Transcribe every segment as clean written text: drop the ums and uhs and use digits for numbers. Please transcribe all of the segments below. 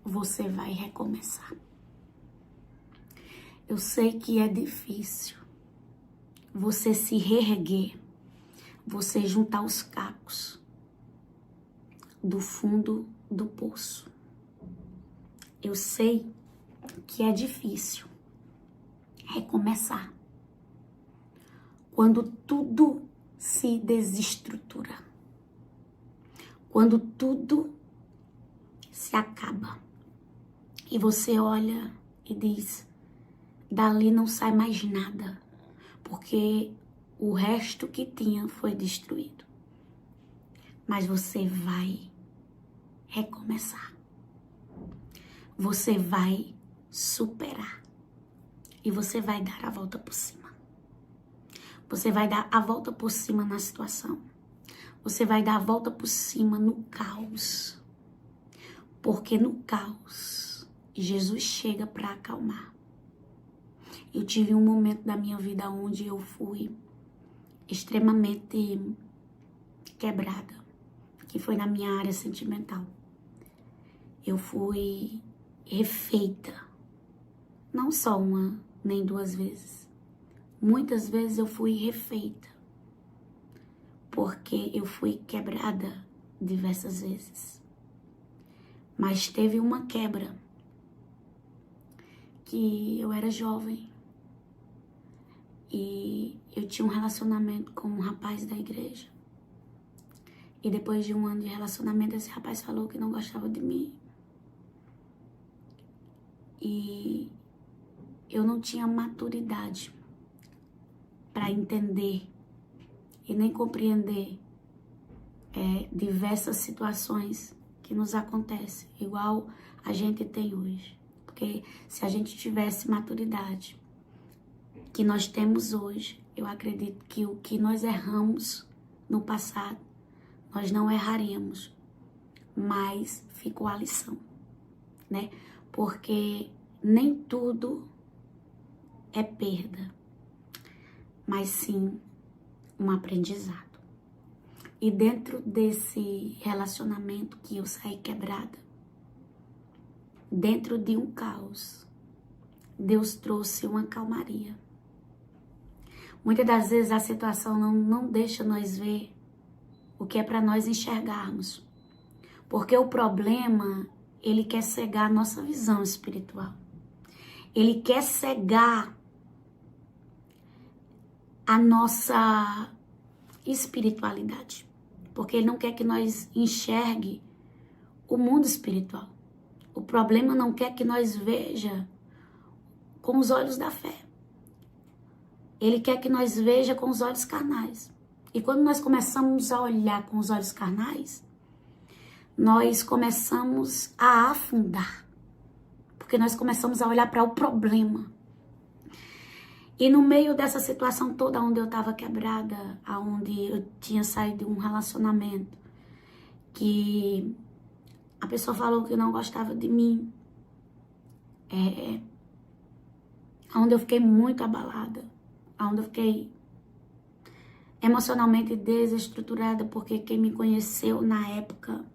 você vai recomeçar. Eu sei que é difícil você se reerguer, você juntar os cacos do fundo do poço. Eu sei que é difícil recomeçar quando tudo se desestrutura, quando tudo se acaba e você olha e diz: dali não sai mais nada, porque o resto que tinha foi destruído. Mas você vai recomeçar. Você vai superar. E você vai dar a volta por cima. Você vai dar a volta por cima na situação. Você vai dar a volta por cima no caos. Porque no caos, Jesus chega para acalmar. Eu tive um momento da minha vida onde eu fui extremamente quebrada, que foi na minha área sentimental. Eu fui refeita, não só uma nem duas vezes. Muitas vezes eu fui refeita, porque eu fui quebrada diversas vezes. Mas teve uma quebra que eu era jovem e eu tinha um relacionamento com um rapaz da igreja. E depois de um ano de relacionamento, esse rapaz falou que não gostava de mim. E eu não tinha maturidade para entender e nem compreender diversas situações que nos acontecem, igual a gente tem hoje. Porque se a gente tivesse maturidade que nós temos hoje, eu acredito que o que nós erramos no passado, nós não erraríamos, mas ficou a lição, né? Porque nem tudo é perda, mas sim um aprendizado. E dentro desse relacionamento que eu saí quebrada, dentro de um caos, Deus trouxe uma calmaria. Muitas das vezes a situação não deixa nós ver o que é para nós enxergarmos. Porque o problema, ele quer cegar a nossa visão espiritual. Ele quer cegar a nossa espiritualidade. Porque ele não quer que nós enxergue o mundo espiritual. O problema não quer que nós veja com os olhos da fé. Ele quer que nós veja com os olhos carnais. E quando nós começamos a olhar com os olhos carnais, nós começamos a afundar. Porque nós começamos a olhar para o problema. E no meio dessa situação toda, onde eu estava quebrada, onde eu tinha saído de um relacionamento, que a pessoa falou que não gostava de mim, onde eu fiquei muito abalada, onde eu fiquei emocionalmente desestruturada, porque quem me conheceu na época,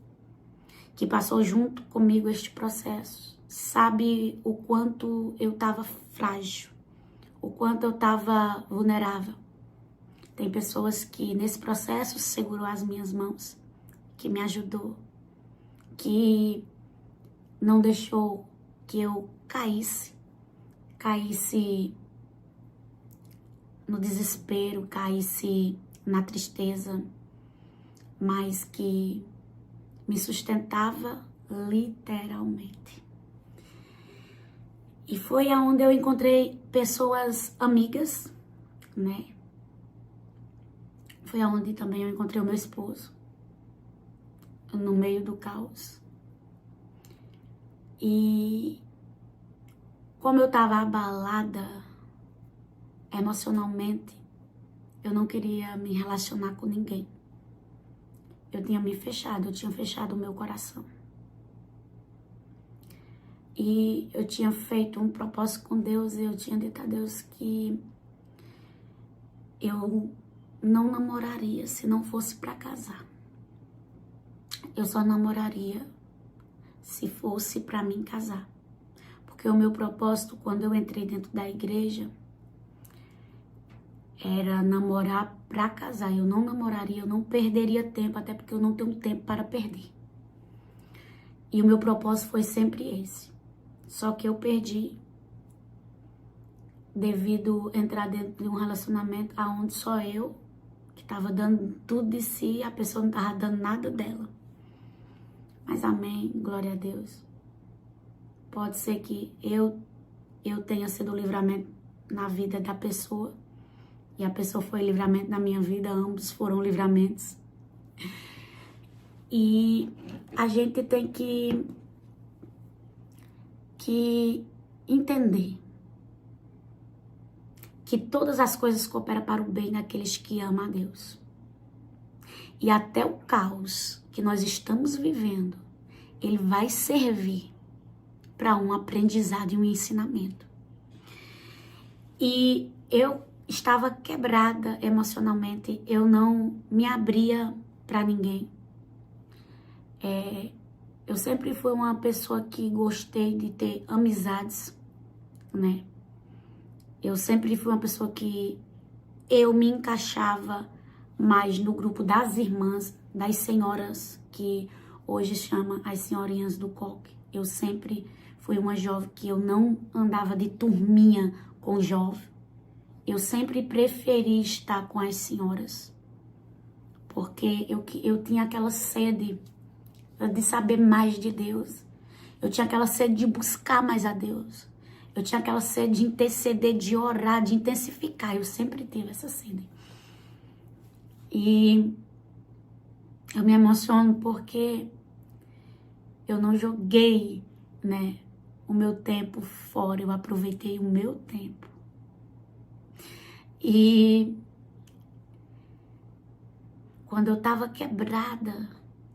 que passou junto comigo este processo, sabe o quanto eu estava frágil, o quanto eu estava vulnerável. Tem pessoas que nesse processo segurou as minhas mãos, que me ajudou, que não deixou que eu caísse no desespero, caísse na tristeza, mas que me sustentava literalmente. E foi aonde eu encontrei pessoas amigas, né? Foi aonde também eu encontrei o meu esposo, no meio do caos. E como eu tava abalada emocionalmente, eu não queria me relacionar com ninguém. Eu tinha me fechado, eu tinha fechado o meu coração. E eu tinha feito um propósito com Deus e eu tinha dito a Deus que eu não namoraria se não fosse para casar. Eu só namoraria se fosse para mim casar. Porque o meu propósito, quando eu entrei dentro da igreja, era namorar para casar. Eu não namoraria, eu não perderia tempo, até porque eu não tenho tempo para perder. E o meu propósito foi sempre esse. Só que eu perdi devido a entrar dentro de um relacionamento onde só eu, que estava dando tudo de si, a pessoa não estava dando nada dela. Mas amém, glória a Deus. Pode ser que eu tenha sido o livramento na vida da pessoa, e a pessoa foi livramento na minha vida, ambos foram livramentos. E a gente tem que entender que todas as coisas cooperam para o bem daqueles que amam a Deus. E até o caos que nós estamos vivendo, ele vai servir para um aprendizado e um ensinamento. E eu estava quebrada emocionalmente, eu não me abria para ninguém. Eu sempre fui uma pessoa que gostei de ter amizades, né? Eu sempre fui uma pessoa que eu me encaixava mais no grupo das irmãs, das senhoras, que hoje chama as senhorinhas do coque. Eu sempre fui uma jovem que eu não andava de turminha com jovem. Eu sempre preferi estar com as senhoras, porque eu tinha aquela sede de saber mais de Deus. Eu tinha aquela sede de buscar mais a Deus. Eu tinha aquela sede de interceder, de orar, de intensificar. Eu sempre tive essa sede. E eu me emociono porque eu não joguei, né, o meu tempo fora. Eu aproveitei o meu tempo. E quando eu tava quebrada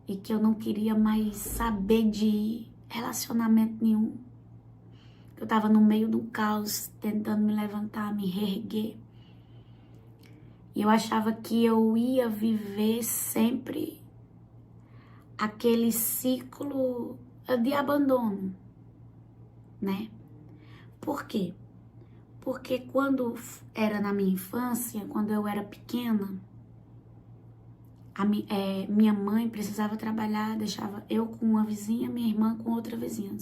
e que eu não queria mais saber de relacionamento nenhum, eu tava no meio do caos, tentando me levantar, me reerguer. E eu achava que eu ia viver sempre aquele ciclo de abandono, né? Por quê? Porque quando era na minha infância, quando eu era pequena, minha mãe precisava trabalhar, deixava eu com uma vizinha, minha irmã com outra vizinha. Eu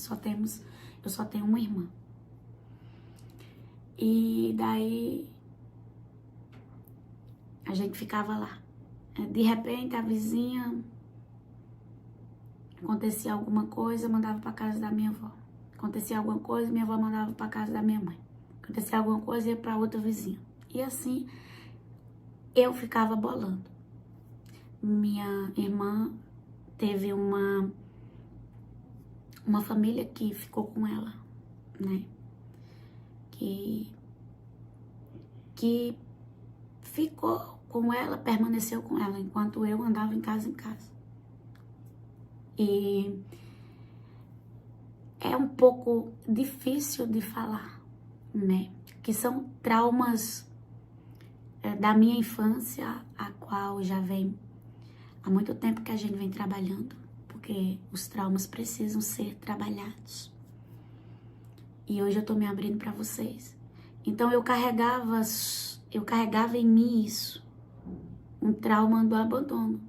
só tenho uma irmã. E daí a gente ficava lá. De repente a vizinha, acontecia alguma coisa, mandava para casa da minha avó. Acontecia alguma coisa, minha avó mandava para casa da minha mãe. Acontecia alguma coisa, ia para outra vizinha. E assim eu ficava bolando. Minha irmã teve uma família que ficou com ela, né? Que ficou com ela, permaneceu com ela, enquanto eu andava em casa. E é um pouco difícil de falar, né? Que são traumas da minha infância, a qual já vem há muito tempo que a gente vem trabalhando, porque os traumas precisam ser trabalhados. E hoje eu tô me abrindo para vocês. Então eu carregava em mim isso, um trauma do abandono.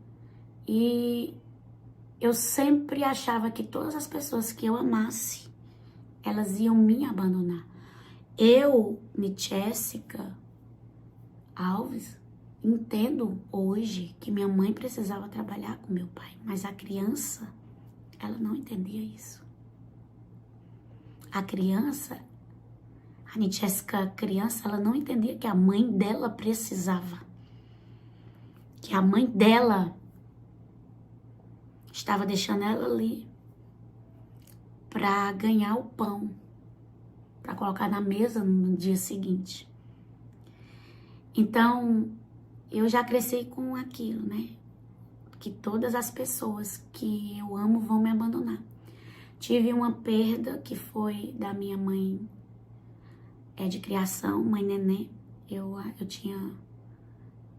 E eu sempre achava que todas as pessoas que eu amasse, elas iam me abandonar. Eu, Jéssica Alves, entendo hoje que minha mãe precisava trabalhar com meu pai, mas a criança, ela não entendia isso. A criança, a Jéssica criança, ela não entendia que a mãe dela precisava. Que a mãe dela estava deixando ela ali para ganhar o pão, para colocar na mesa no dia seguinte. Então, eu já cresci com aquilo, né? Que todas as pessoas que eu amo vão me abandonar. Tive uma perda que foi da minha mãe de criação, mãe Nenê. Eu tinha,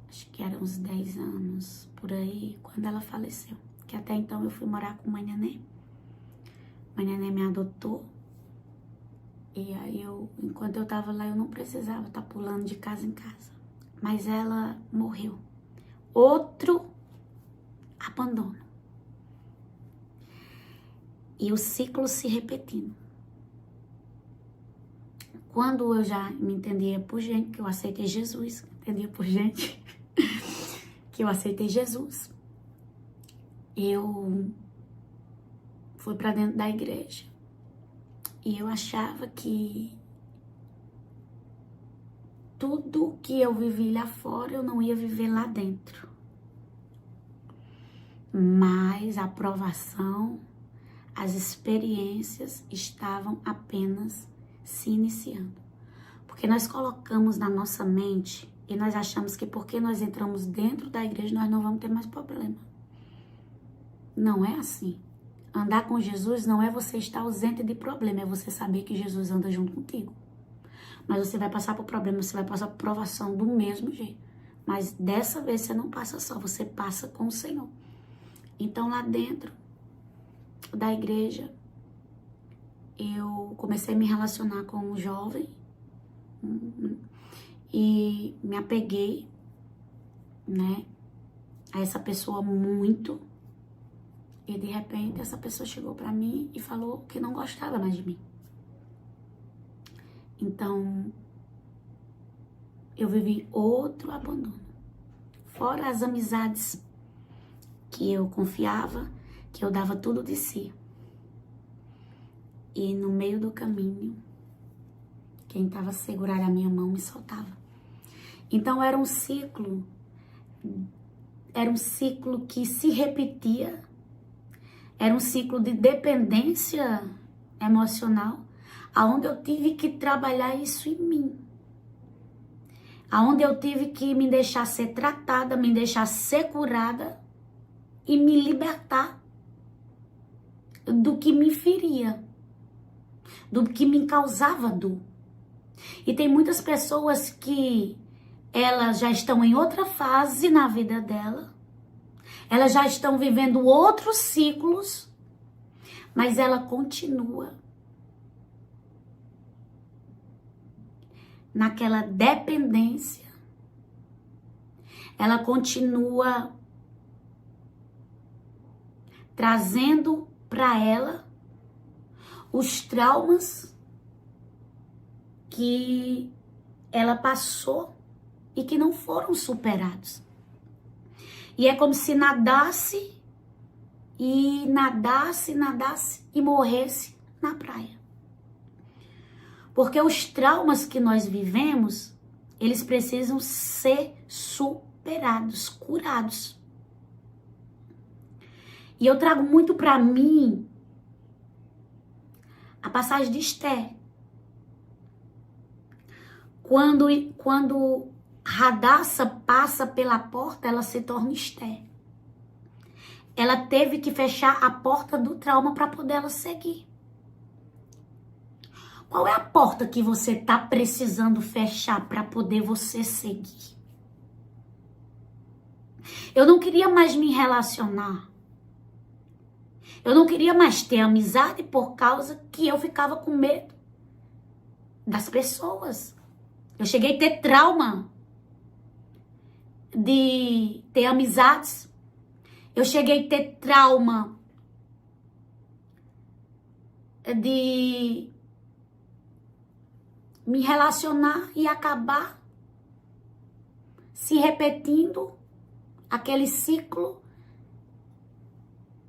acho que era uns 10 anos, por aí, quando ela faleceu. Que até então eu fui morar com mãe Nenê. Mãe Neném me adotou. E aí, enquanto eu tava lá, eu não precisava estar pulando de casa em casa. Mas ela morreu. Outro abandono. E o ciclo se repetindo. Quando eu já me entendia por gente, que eu aceitei Jesus, entendia por gente, que eu aceitei Jesus, eu fui para dentro da igreja e eu achava que tudo que eu vivi lá fora eu não ia viver lá dentro. Mas a aprovação, as experiências estavam apenas se iniciando. Porque nós colocamos na nossa mente e nós achamos que porque nós entramos dentro da igreja nós não vamos ter mais problema. Não é assim. Andar com Jesus não é você estar ausente de problema, é você saber que Jesus anda junto contigo. Mas você vai passar por problema, você vai passar por provação do mesmo jeito. Mas dessa vez você não passa só, você passa com o Senhor. Então lá dentro da igreja, eu comecei a me relacionar com um jovem e me apeguei, né, a essa pessoa muito. E de repente essa pessoa chegou pra mim e falou que não gostava mais de mim. Então, eu vivi outro abandono. Fora as amizades que eu confiava, que eu dava tudo de si. E no meio do caminho, quem estava a segurar a minha mão me soltava. Então era um ciclo que se repetia. Era um ciclo de dependência emocional, aonde eu tive que trabalhar isso em mim. Aonde eu tive que me deixar ser tratada, me deixar ser curada e me libertar do que me feria, do que me causava dor. E tem muitas pessoas que elas já estão em outra fase na vida dela, elas já estão vivendo outros ciclos, mas ela continua naquela dependência. Ela continua trazendo para ela os traumas que ela passou e que não foram superados. E é como se nadasse e morresse na praia. Porque os traumas que nós vivemos, eles precisam ser superados, curados. E eu trago muito para mim a passagem de Esther. Quando Radassa passa pela porta, ela se torna Esther. Ela teve que fechar a porta do trauma para poder ela seguir. Qual é a porta que você está precisando fechar para poder você seguir? Eu não queria mais me relacionar. Eu não queria mais ter amizade por causa que eu ficava com medo das pessoas. Eu cheguei a ter trauma de ter amizades. Eu cheguei a ter trauma de me relacionar e acabar se repetindo aquele ciclo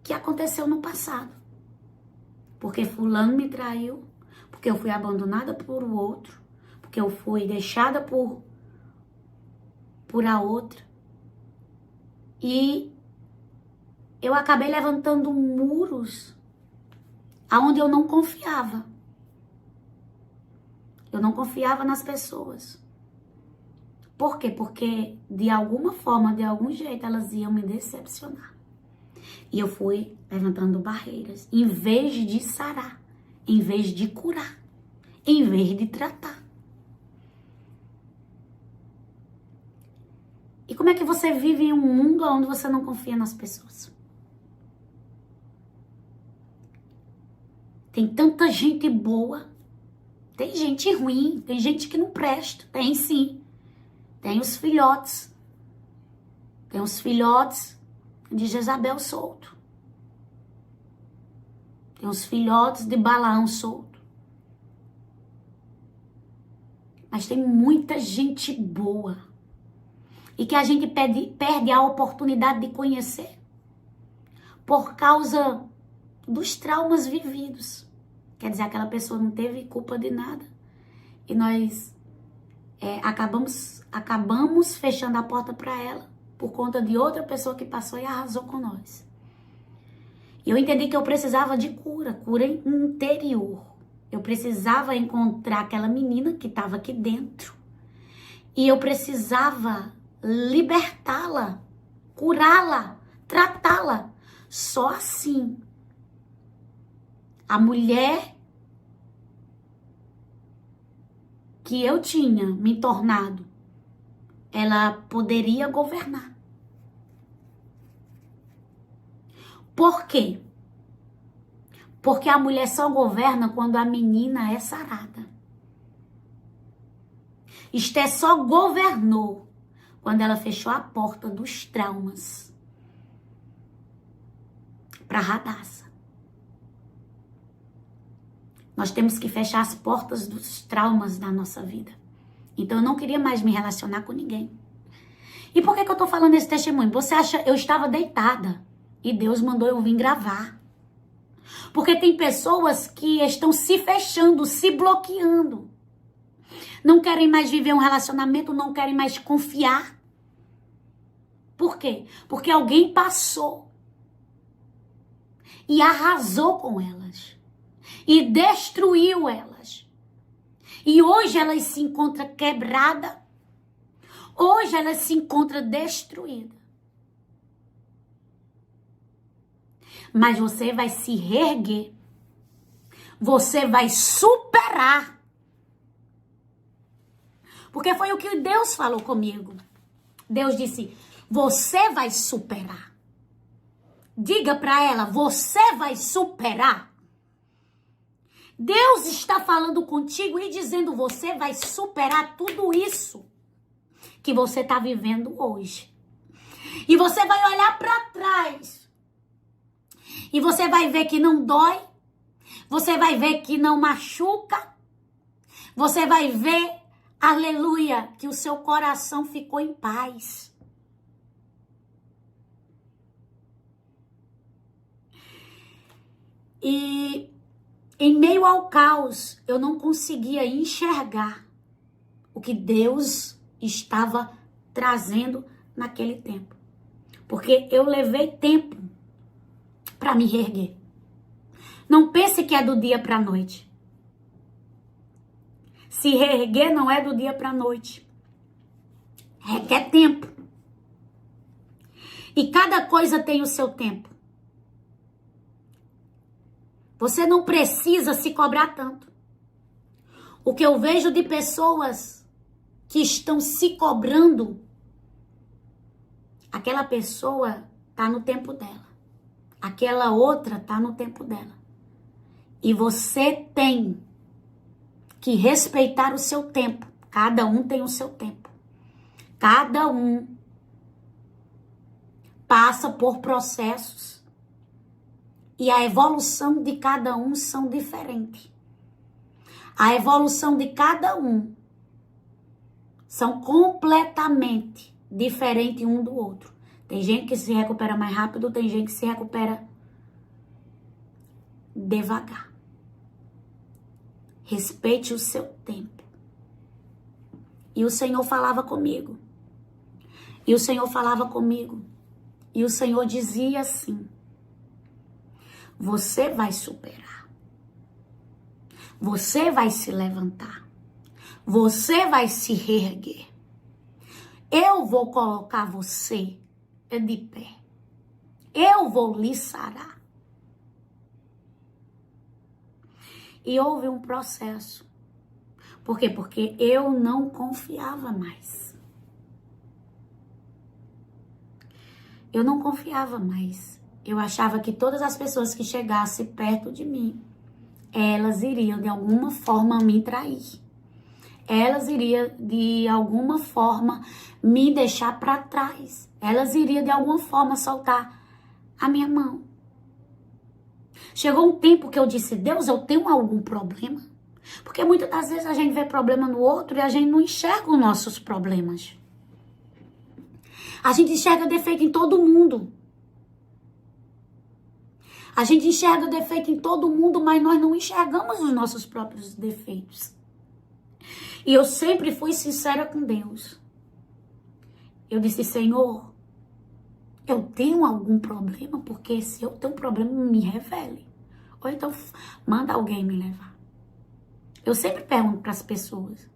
que aconteceu no passado. Porque fulano me traiu, porque eu fui abandonada por o outro, porque eu fui deixada por a outra. E eu acabei levantando muros aonde eu não confiava. Eu não confiava nas pessoas. Por quê? Porque de alguma forma, de algum jeito, elas iam me decepcionar. E eu fui levantando barreiras, em vez de sarar, em vez de curar, em vez de tratar. E como é que você vive em um mundo onde você não confia nas pessoas? Tem tanta gente boa. Tem gente ruim, tem gente que não presta. Tem sim. Tem os filhotes. Tem os filhotes de Jezabel solto. Tem os filhotes de Balaão solto. Mas tem muita gente boa. E que a gente perde a oportunidade de conhecer. Por causa dos traumas vividos. Quer dizer, aquela pessoa não teve culpa de nada. E nós acabamos fechando a porta para ela por conta de outra pessoa que passou e arrasou com nós. E eu entendi que eu precisava de cura interior. Eu precisava encontrar aquela menina que estava aqui dentro. E eu precisava libertá-la, curá-la, tratá-la. Só assim a mulher que eu tinha me tornado, ela poderia governar. Por quê? Porque a mulher só governa quando a menina é sarada. Esté só governou quando ela fechou a porta dos traumas para Radassa. Nós temos que fechar as portas dos traumas da nossa vida. Então eu não queria mais me relacionar com ninguém. E por que eu tô falando esse testemunho? Você acha, eu estava deitada e Deus mandou eu vir gravar. Porque tem pessoas que estão se fechando, se bloqueando. Não querem mais viver um relacionamento, não querem mais confiar. Por quê? Porque alguém passou e arrasou com elas. E destruiu elas. E hoje elas se encontram quebradas. Hoje elas se encontram destruídas. Mas você vai se reerguer. Você vai superar. Porque foi o que Deus falou comigo. Deus disse, você vai superar. Diga para ela, você vai superar. Deus está falando contigo e dizendo, você vai superar tudo isso que você está vivendo hoje. E você vai olhar para trás. E você vai ver que não dói. Você vai ver que não machuca. Você vai ver, aleluia, que o seu coração ficou em paz. E em meio ao caos, eu não conseguia enxergar o que Deus estava trazendo naquele tempo. Porque eu levei tempo para me reerguer. Não pense que é do dia para a noite. Se reerguer não é do dia para a noite. Requer tempo. E cada coisa tem o seu tempo. Você não precisa se cobrar tanto. O que eu vejo de pessoas que estão se cobrando, aquela pessoa tá no tempo dela. Aquela outra tá no tempo dela. E você tem que respeitar o seu tempo. Cada um tem o seu tempo. Cada um passa por processos. E a evolução de cada um são diferentes. A evolução de cada um são completamente diferentes um do outro. Tem gente que se recupera mais rápido, tem gente que se recupera devagar. Respeite o seu tempo. E o Senhor falava comigo. E o Senhor falava comigo. E o Senhor dizia assim: você vai superar. Você vai se levantar. Você vai se reerguer. Eu vou colocar você de pé. Eu vou lhe sarar. E houve um processo. Por quê? Porque eu não confiava mais. Eu não confiava mais. Eu achava que todas as pessoas que chegassem perto de mim elas iriam de alguma forma me trair. Elas iriam de alguma forma me deixar para trás. Elas iriam de alguma forma soltar a minha mão. Chegou um tempo que eu disse, Deus, eu tenho algum problema? Porque muitas das vezes a gente vê problema no outro e a gente não enxerga os nossos problemas. A gente enxerga defeito em todo mundo. A gente enxerga defeito em todo mundo, mas nós não enxergamos os nossos próprios defeitos. E eu sempre fui sincera com Deus. Eu disse, Senhor, eu tenho algum problema? Porque se eu tenho um problema, me revele. Ou então, manda alguém me levar. Eu sempre pergunto para as pessoas.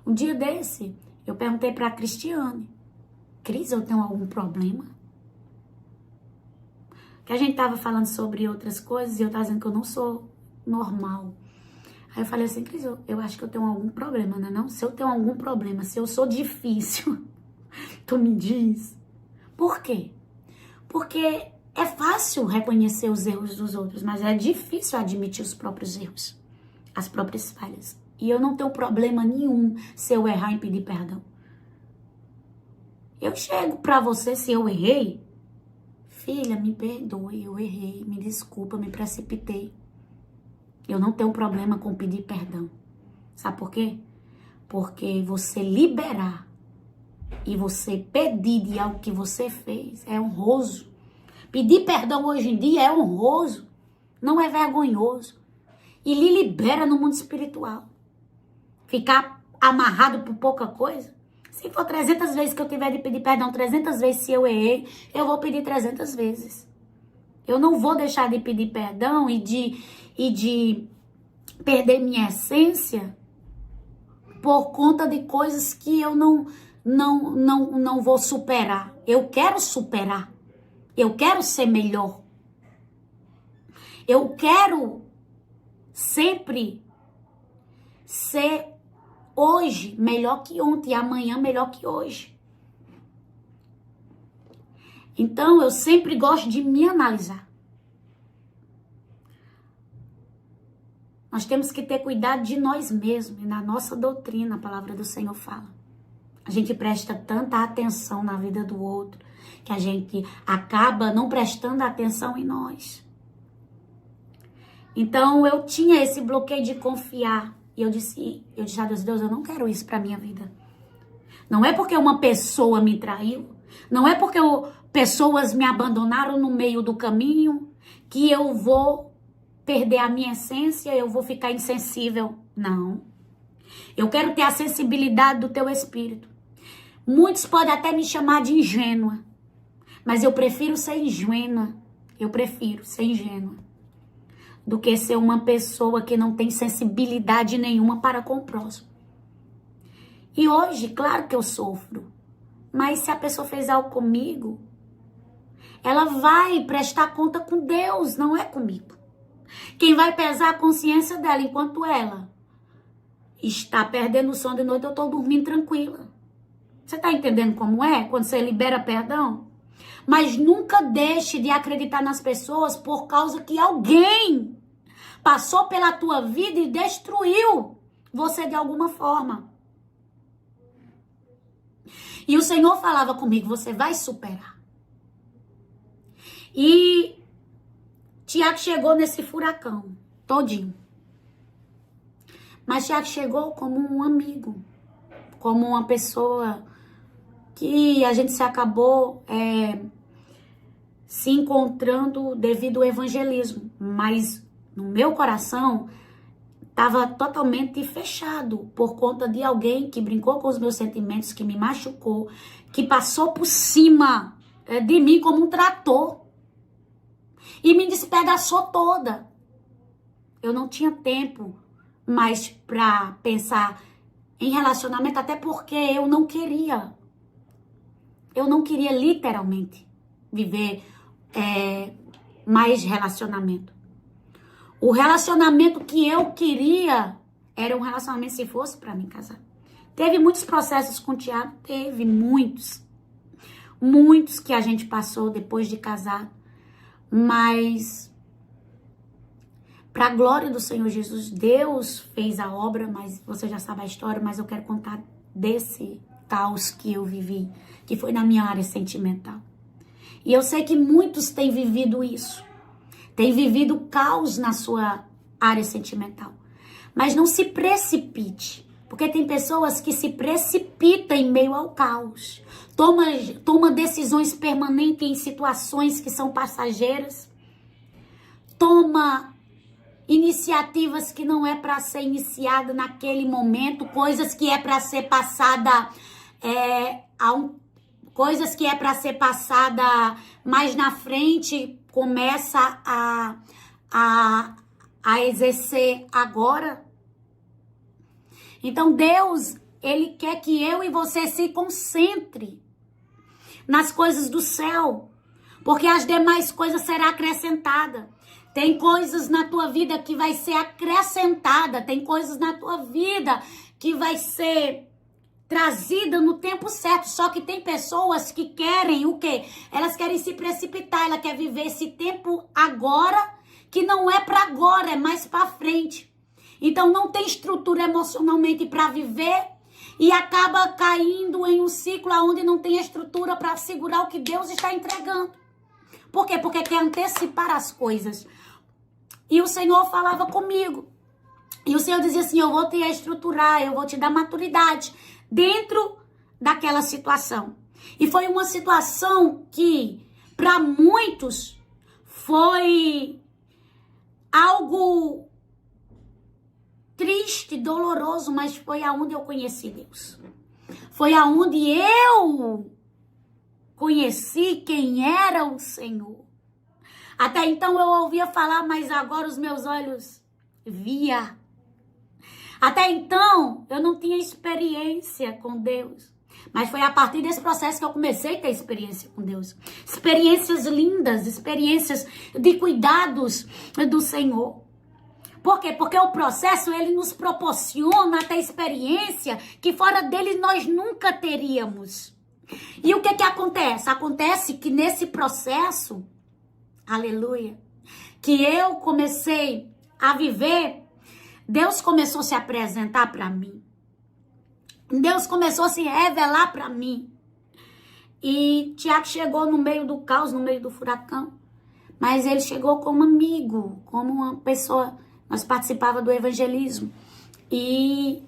Um dia desse, eu perguntei para a Cristiane. Cris, eu tenho algum problema? Que a gente tava falando sobre outras coisas e eu tava dizendo que eu não sou normal. Aí eu falei assim, Cris, eu acho que eu tenho algum problema, né? Não? Se eu tenho algum problema, se eu sou difícil, tu me diz. Por quê? Porque é fácil reconhecer os erros dos outros, mas é difícil admitir os próprios erros, as próprias falhas. E eu não tenho problema nenhum se eu errar em pedir perdão. Eu chego pra você, se eu errei, filha, me perdoe, eu errei, me desculpa, me precipitei. Eu não tenho problema com pedir perdão. Sabe por quê? Porque você liberar e você pedir de algo que você fez é honroso. Pedir perdão hoje em dia é honroso, não é vergonhoso. E lhe libera no mundo espiritual. Ficar amarrado por pouca coisa. Se for 300 vezes que eu tiver de pedir perdão, 300 vezes se eu errei, eu vou pedir 300 vezes. Eu não vou deixar de pedir perdão e de perder minha essência por conta de coisas que eu não vou superar. Eu quero superar. Eu quero ser melhor. Eu quero sempre ser hoje melhor que ontem e amanhã melhor que hoje. Então, eu sempre gosto de me analisar. Nós temos que ter cuidado de nós mesmos. E na nossa doutrina, a palavra do Senhor fala. A gente presta tanta atenção na vida do outro, que a gente acaba não prestando atenção em nós. Então, eu tinha esse bloqueio de confiar. E eu disse a Deus, eu não quero isso pra minha vida. Não é porque uma pessoa me traiu, não é porque pessoas me abandonaram no meio do caminho, que eu vou perder a minha essência, eu vou ficar insensível. Não. Eu quero ter a sensibilidade do teu espírito. Muitos podem até me chamar de ingênua, mas eu prefiro ser ingênua. Eu prefiro ser ingênua do que ser uma pessoa que não tem sensibilidade nenhuma para com o próximo. E hoje, claro que eu sofro, mas se a pessoa fez algo comigo, ela vai prestar conta com Deus, não é comigo. Quem vai pesar a consciência dela enquanto ela está perdendo o sono de noite, eu estou dormindo tranquila. Você está entendendo como é? Quando você libera perdão? Mas nunca deixe de acreditar nas pessoas por causa que alguém passou pela tua vida e destruiu você de alguma forma. E o Senhor falava comigo, você vai superar. E Tiago chegou nesse furacão todinho. Mas Tiago chegou como um amigo, como uma pessoa que a gente se acabou se encontrando devido ao evangelismo. Mas no meu coração estava totalmente fechado por conta de alguém que brincou com os meus sentimentos, que me machucou, que passou por cima de mim como um trator e me despedaçou toda. Eu não tinha tempo mais para pensar em relacionamento, até porque eu não queria. Eu não queria literalmente viver mais relacionamento. O relacionamento que eu queria era um relacionamento se fosse para mim casar. Teve muitos processos com o Tiago, teve muitos. Muitos que a gente passou depois de casar. Mas Para a glória do Senhor Jesus, Deus fez a obra, mas você já sabe a história, mas eu quero contar desse caos que eu vivi, que foi na minha área sentimental. E eu sei que muitos têm vivido isso, têm vivido caos na sua área sentimental. Mas não se precipite, porque tem pessoas que se precipitam em meio ao caos. Toma decisões permanentes em situações que são passageiras. Toma iniciativas que não é para ser iniciada naquele momento, coisas que é para ser passada coisas que é para ser passada mais na frente, começa a exercer agora. Então Deus, Ele quer que eu e você se concentre nas coisas do céu, porque as demais coisas serão acrescentadas. Tem coisas na tua vida que vai ser acrescentada, tem coisas na tua vida que vai ser trazida no tempo certo. Só que tem pessoas que querem o quê? Elas querem se precipitar, ela quer viver esse tempo agora, que não é para agora, é mais para frente. Então não tem estrutura emocionalmente para viver e acaba caindo em um ciclo onde não tem estrutura para segurar o que Deus está entregando. Por quê? Porque quer antecipar as coisas. E o Senhor falava comigo. E o Senhor dizia assim, eu vou te estruturar, eu vou te dar maturidade dentro daquela situação. E foi uma situação que, para muitos, foi algo triste, doloroso, mas foi aonde eu conheci Deus. Foi aonde eu conheci quem era o Senhor. Até então eu ouvia falar, mas agora os meus olhos via. Até então eu não tinha experiência com Deus. Mas foi a partir desse processo que eu comecei a ter experiência com Deus. Experiências lindas, experiências de cuidados do Senhor. Por quê? Porque o processo, ele nos proporciona até experiência que fora dele nós nunca teríamos. E o que acontece? Acontece que nesse processo, aleluia, que eu comecei a viver, Deus começou a se apresentar para mim. Deus começou a se revelar para mim. E Tiago chegou no meio do caos, no meio do furacão. Mas ele chegou como amigo, como uma pessoa. Nós participávamos do evangelismo. E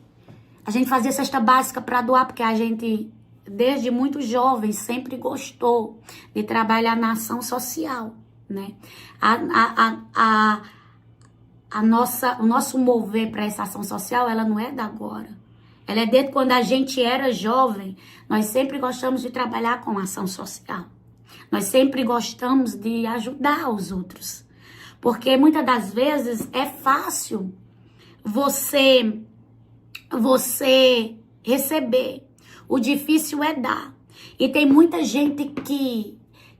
a gente fazia cesta básica para doar, porque a gente, desde muito jovem, sempre gostou de trabalhar na ação social, né? O nosso mover para essa ação social, ela não é da agora. Ela é desde quando a gente era jovem. Nós sempre gostamos de trabalhar com ação social. Nós sempre gostamos de ajudar os outros. Porque muitas das vezes é fácil você receber. O difícil é dar. E tem muita gente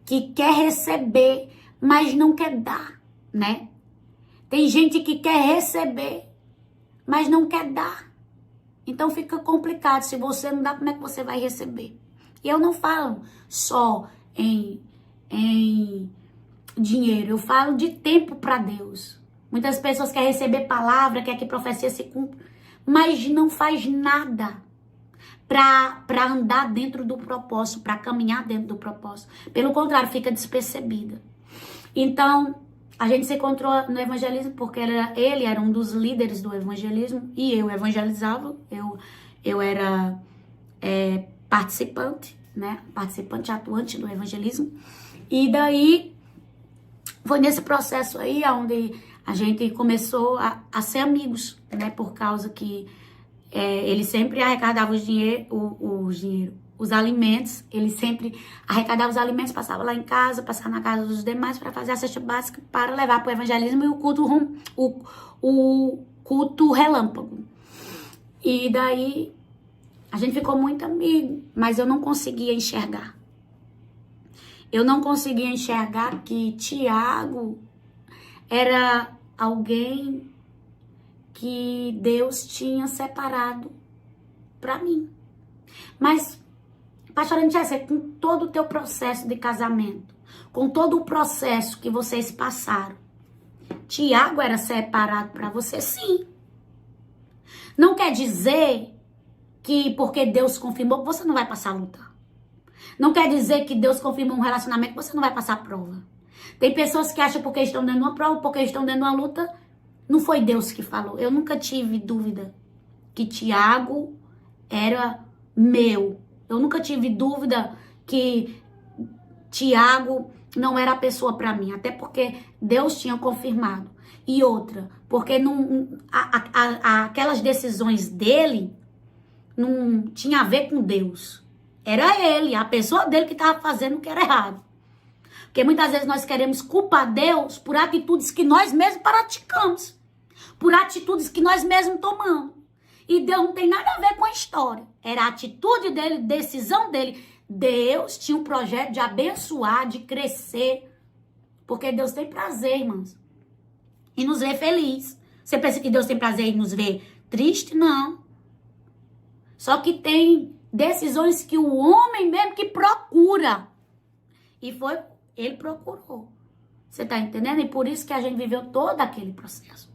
que quer receber, mas não quer dar, né? Tem gente que quer receber, mas não quer dar. Então fica complicado. Se você não dá, como é que você vai receber? E eu não falo só em dinheiro. Eu falo de tempo para Deus. Muitas pessoas querem receber palavra, querem que profecia se cumpra, mas não faz nada para andar dentro do propósito, para caminhar dentro do propósito. Pelo contrário, fica despercebida. Então, a gente se encontrou no evangelismo porque ele era um dos líderes do evangelismo e eu evangelizava, eu era participante, né? Participante atuante do evangelismo. E daí, foi nesse processo aí onde a gente começou a ser amigos, né? Por causa que ele sempre arrecadava os alimentos, ele sempre arrecadava os alimentos, passava lá em casa, passava na casa dos demais para fazer a cesta básica para levar para o evangelismo e o culto relâmpago. E daí a gente ficou muito amigo, mas eu não conseguia enxergar. Eu não conseguia enxergar que Tiago era alguém que Deus tinha separado para mim. Mas, pastora Jéssica, com todo o teu processo de casamento, com todo o processo que vocês passaram, Tiago era separado para você, sim. Não quer dizer que porque Deus confirmou que você não vai passar luta. Não quer dizer que Deus confirmou um relacionamento que você não vai passar prova. Tem pessoas que acham porque estão dentro de uma prova, porque estão dentro de uma luta, não foi Deus que falou. Eu nunca tive dúvida que Tiago era meu. Eu nunca tive dúvida que Tiago não era a pessoa para mim. Até porque Deus tinha confirmado. E outra, porque aquelas decisões dele não tinha a ver com Deus. Era ele, a pessoa dele que estava fazendo o que era errado. Porque muitas vezes nós queremos culpar Deus por atitudes que nós mesmos praticamos. Por atitudes que nós mesmos tomamos. E Deus não tem nada a ver com a história. Era a atitude dele, decisão dele. Deus tinha um projeto de abençoar, de crescer. Porque Deus tem prazer, irmãos, em nos ver felizes. Você pensa que Deus tem prazer em nos ver triste? Não. Só que tem decisões que o homem mesmo que procura. E ele procurou. Você tá entendendo? E por isso que a gente viveu todo aquele processo.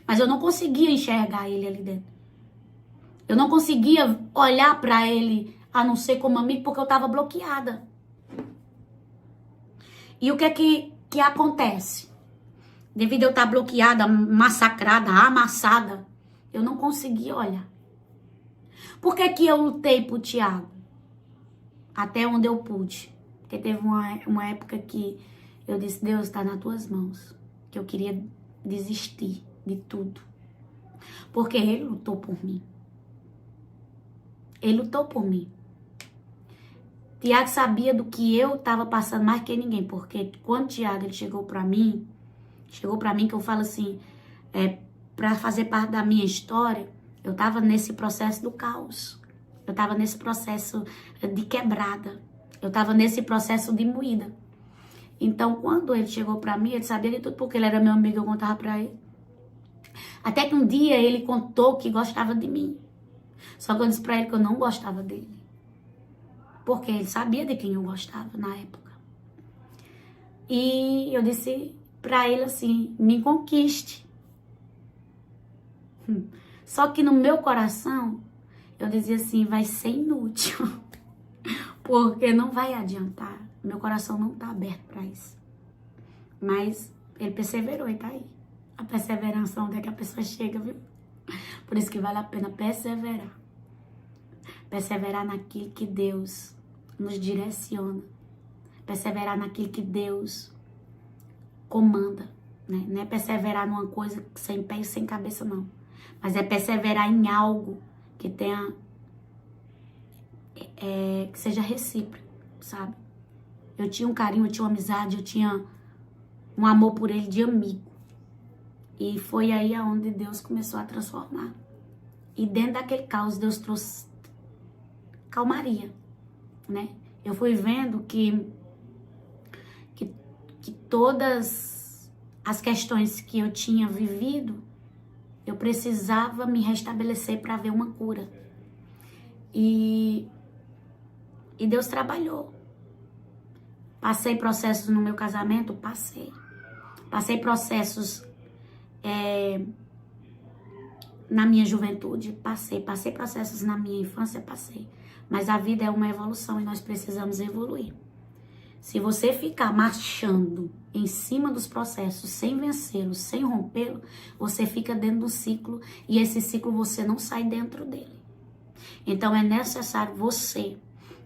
Mas eu não conseguia enxergar ele ali dentro. Eu não conseguia olhar pra ele, a não ser como amigo, porque eu tava bloqueada. E o que é que acontece? Devido a eu estar bloqueada, massacrada, amassada, eu não conseguia olhar. Por que eu lutei por Tiago? Até onde eu pude. Porque teve uma época que eu disse, Deus, está nas tuas mãos. Que eu queria desistir de tudo. Porque ele lutou por mim. Ele lutou por mim. Tiago sabia do que eu estava passando mais que ninguém. Porque quando Tiago ele chegou para mim que eu falo assim, para fazer parte da minha história, eu estava nesse processo do caos. Eu estava nesse processo de quebrada. Eu estava nesse processo de moída. Então, quando ele chegou para mim, ele sabia de tudo, porque ele era meu amigo, eu contava para ele. Até que um dia ele contou que gostava de mim. Só que eu disse para ele que eu não gostava dele. Porque ele sabia de quem eu gostava na época. E eu disse para ele assim, me conquiste. Só que no meu coração, eu dizia assim, vai ser inútil. Porque não vai adiantar. Meu coração não tá aberto para isso. Mas ele perseverou e tá aí. A perseverança onde é que a pessoa chega, viu? Por isso que vale a pena perseverar. Perseverar naquilo que Deus nos direciona. Perseverar naquilo que Deus comanda. Né? Não é perseverar numa coisa sem pé e sem cabeça, não. Mas é perseverar em algo que tenha... que seja recíproco, sabe? Eu tinha um carinho, eu tinha uma amizade, eu tinha um amor por ele de amigo. E foi aí aonde Deus começou a transformar. E dentro daquele caos, Deus trouxe calmaria, né? Eu fui vendo que todas as questões que eu tinha vivido, eu precisava me restabelecer para ver uma cura. E Deus trabalhou. Passei processos no meu casamento? Passei. Passei processos na minha juventude? Passei. Passei processos na minha infância? Passei. Mas a vida é uma evolução e nós precisamos evoluir. Se você ficar marchando em cima dos processos, sem vencê-los, sem rompê-los, você fica dentro do ciclo e esse ciclo você não sai dentro dele. Então é necessário você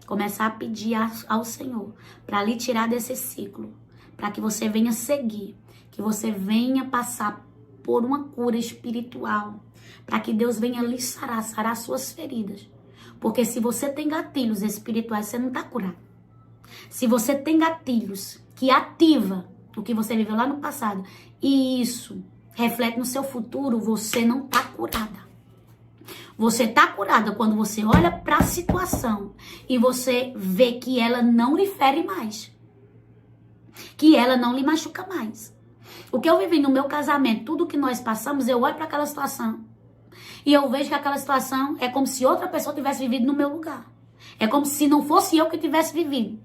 começar a pedir ao Senhor para lhe tirar desse ciclo, para que você venha seguir, que você venha passar por uma cura espiritual, para que Deus venha lhe sarar suas feridas. Porque se você tem gatilhos espirituais, você não está curado. Se você tem gatilhos que ativa o que você viveu lá no passado e isso reflete no seu futuro, você não está curada. Você está curada quando você olha para a situação e você vê que ela não lhe fere mais. Que ela não lhe machuca mais. O que eu vivi no meu casamento, tudo que nós passamos, eu olho para aquela situação e eu vejo que aquela situação é como se outra pessoa tivesse vivido no meu lugar. É como se não fosse eu que tivesse vivido.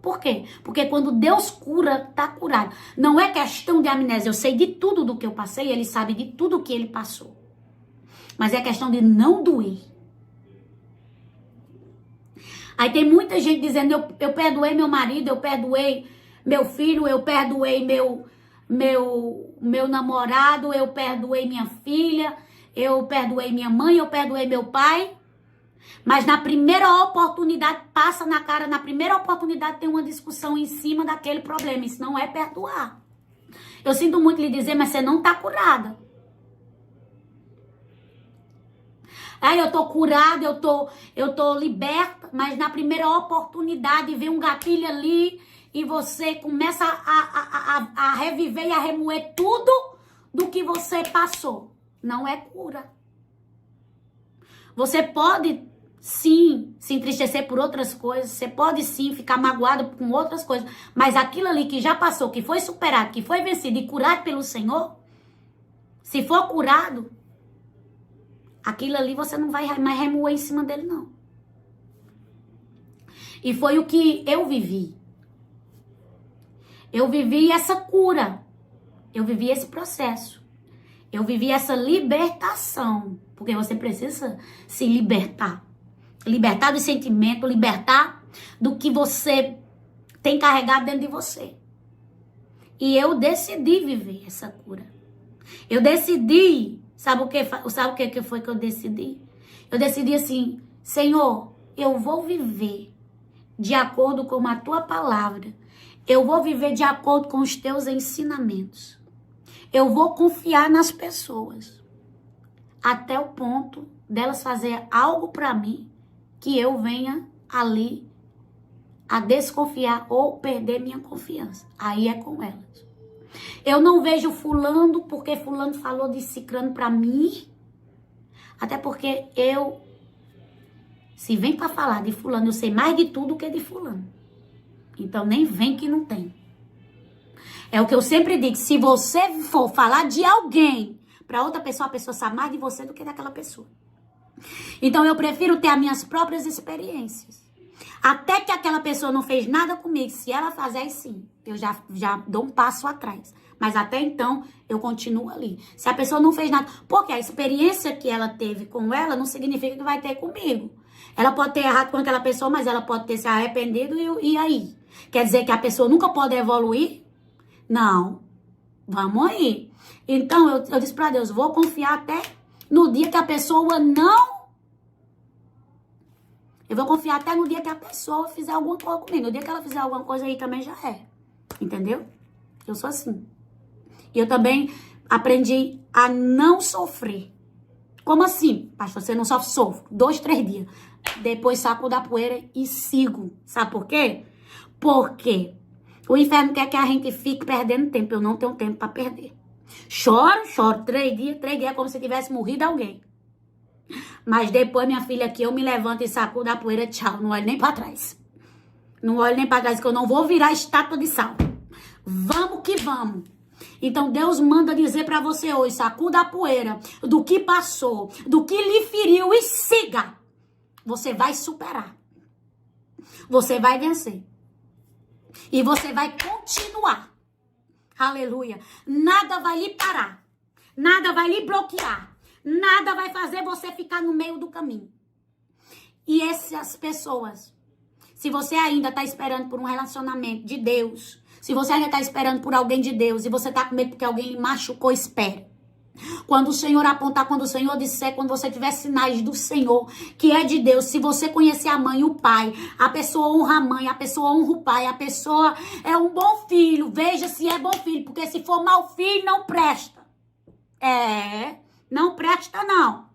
Por quê? Porque quando Deus cura, tá curado. Não é questão de amnésia. Eu sei de tudo do que eu passei, ele sabe de tudo que ele passou. Mas é questão de não doer. Aí tem muita gente dizendo, eu perdoei meu marido, eu perdoei meu filho, eu perdoei meu namorado, eu perdoei minha filha, eu perdoei minha mãe, eu perdoei meu pai. Mas na primeira oportunidade, passa na cara, na primeira oportunidade tem uma discussão em cima daquele problema. Isso não é perdoar. Eu sinto muito lhe dizer, mas você não tá curada. Aí eu tô curada, eu tô liberta, mas na primeira oportunidade vem um gatilho ali e você começa a reviver e a remoer tudo do que você passou. Não é cura. Você pode sim se entristecer por outras coisas, você pode sim ficar magoado com outras coisas, mas aquilo ali que já passou, que foi superado, que foi vencido e curado pelo Senhor, se for curado, aquilo ali você não vai mais remoer em cima dele, não. E foi o que eu vivi. Eu vivi essa cura. Eu vivi esse processo. Eu vivi essa libertação. Porque você precisa se libertar. Libertar do sentimento, libertar do que você tem carregado dentro de você. E eu decidi viver essa cura. Eu decidi, sabe o que foi que eu decidi? Eu decidi assim, Senhor, eu vou viver de acordo com a tua palavra. Eu vou viver de acordo com os teus ensinamentos. Eu vou confiar nas pessoas. Até o ponto delas fazer algo para mim que eu venha ali a desconfiar ou perder minha confiança. Aí é com elas. Eu não vejo fulano porque fulano falou de cicrano para mim. Até porque se vem para falar de fulano, eu sei mais de tudo que de fulano. Então nem vem que não tem. É o que eu sempre digo, se você for falar de alguém para outra pessoa, a pessoa sabe mais de você do que daquela pessoa. Então eu prefiro ter as minhas próprias experiências. Até que aquela pessoa não fez nada comigo, se ela fazer sim, eu já dou um passo atrás. Mas até então, eu continuo ali. Se a pessoa não fez nada, porque a experiência que ela teve com ela não significa que vai ter comigo. Ela pode ter errado com aquela pessoa, mas ela pode ter se arrependido e aí? Quer dizer que a pessoa nunca pode evoluir? Não. Vamos aí. Então, eu disse pra Deus, vou confiar até no dia que a pessoa não... Eu vou confiar até no dia que a pessoa fizer alguma coisa comigo. No dia que ela fizer alguma coisa aí também já é. Entendeu? Eu sou assim. E eu também aprendi a não sofrer. Como assim? Pastor, você não sofre? Sofro. 2, 3 dias. Depois saco da poeira e sigo. Sabe por quê? Porque o inferno quer que a gente fique perdendo tempo. Eu não tenho tempo pra perder. Choro. 3 dias é como se tivesse morrido alguém. Mas depois, minha filha, que eu me levanto e sacudo a poeira, tchau. Não olho nem pra trás. Não olho nem pra trás, que eu não vou virar estátua de sal. Vamos que vamos. Então, Deus manda dizer pra você hoje, sacuda a poeira do que passou, do que lhe feriu e siga. Você vai superar. Você vai vencer. E você vai continuar. Aleluia. Nada vai lhe parar. Nada vai lhe bloquear. Nada vai fazer você ficar no meio do caminho. E essas pessoas, se você ainda está esperando por um relacionamento de Deus, se você ainda está esperando por alguém de Deus, e você está com medo porque alguém lhe machucou, espere. Quando o Senhor apontar, quando o Senhor disser, quando você tiver sinais do Senhor, que é de Deus, se você conhecer a mãe e o pai, a pessoa honra a mãe, a pessoa honra o pai, a pessoa é um bom filho, veja se é bom filho, porque se for mau filho, não presta. Não presta não.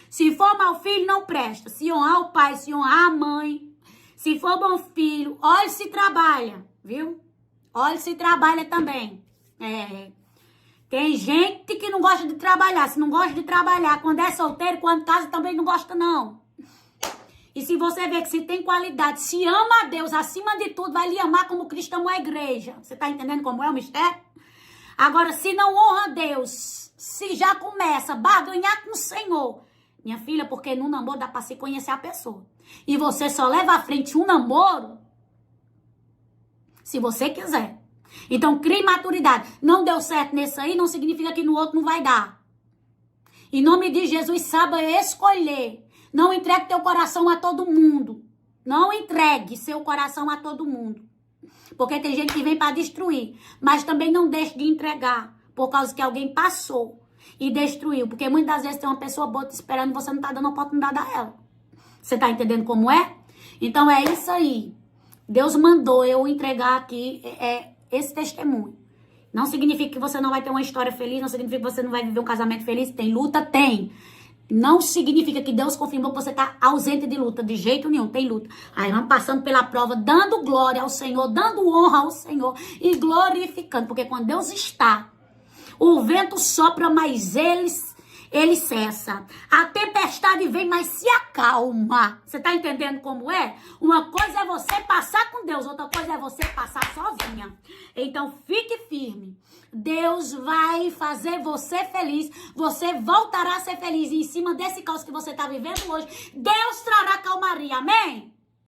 Se for mau filho, não presta. Se honrar o pai, se honrar a mãe, se for bom filho, olha se trabalha, viu? Olha se trabalha também. Tem gente que não gosta de trabalhar. Se não gosta de trabalhar, quando é solteiro, quando casa, também não gosta, não. E se você vê que se tem qualidade, se ama a Deus acima de tudo, vai lhe amar como Cristo amou a igreja. Você tá entendendo como é o mistério? Agora, se não honra a Deus, se já começa a barganhar com o Senhor, minha filha, porque no namoro dá pra se conhecer a pessoa. E você só leva à frente um namoro Se você quiser. Então, crie maturidade. Não deu certo nesse aí, não significa que no outro não vai dar. Em nome de Jesus, saiba escolher. Não entregue teu coração a todo mundo. Não entregue seu coração a todo mundo. Porque tem gente que vem para destruir. Mas também não deixe de entregar. Por causa que alguém passou e destruiu. Porque muitas vezes tem uma pessoa boa te esperando e você não tá dando oportunidade a ela. Você tá entendendo como é? Então é isso aí. Deus mandou eu entregar aqui esse testemunho. Não significa que você não vai ter uma história feliz, não significa que você não vai viver um casamento feliz. Tem luta? Tem. Não significa que Deus confirmou que você está ausente de luta, de jeito nenhum, tem luta. Aí vamos passando pela prova, dando glória ao Senhor, dando honra ao Senhor e glorificando. Porque quando Deus está, o vento sopra, mas ele cessa. A tempestade vem, mas se acalma. Você tá entendendo como é? Uma coisa é você passar com Deus, outra coisa é você passar sozinha. Então fique firme. Deus vai fazer você feliz. Você voltará a ser feliz. E em cima desse caos que você tá vivendo hoje, Deus trará calmaria. Amém?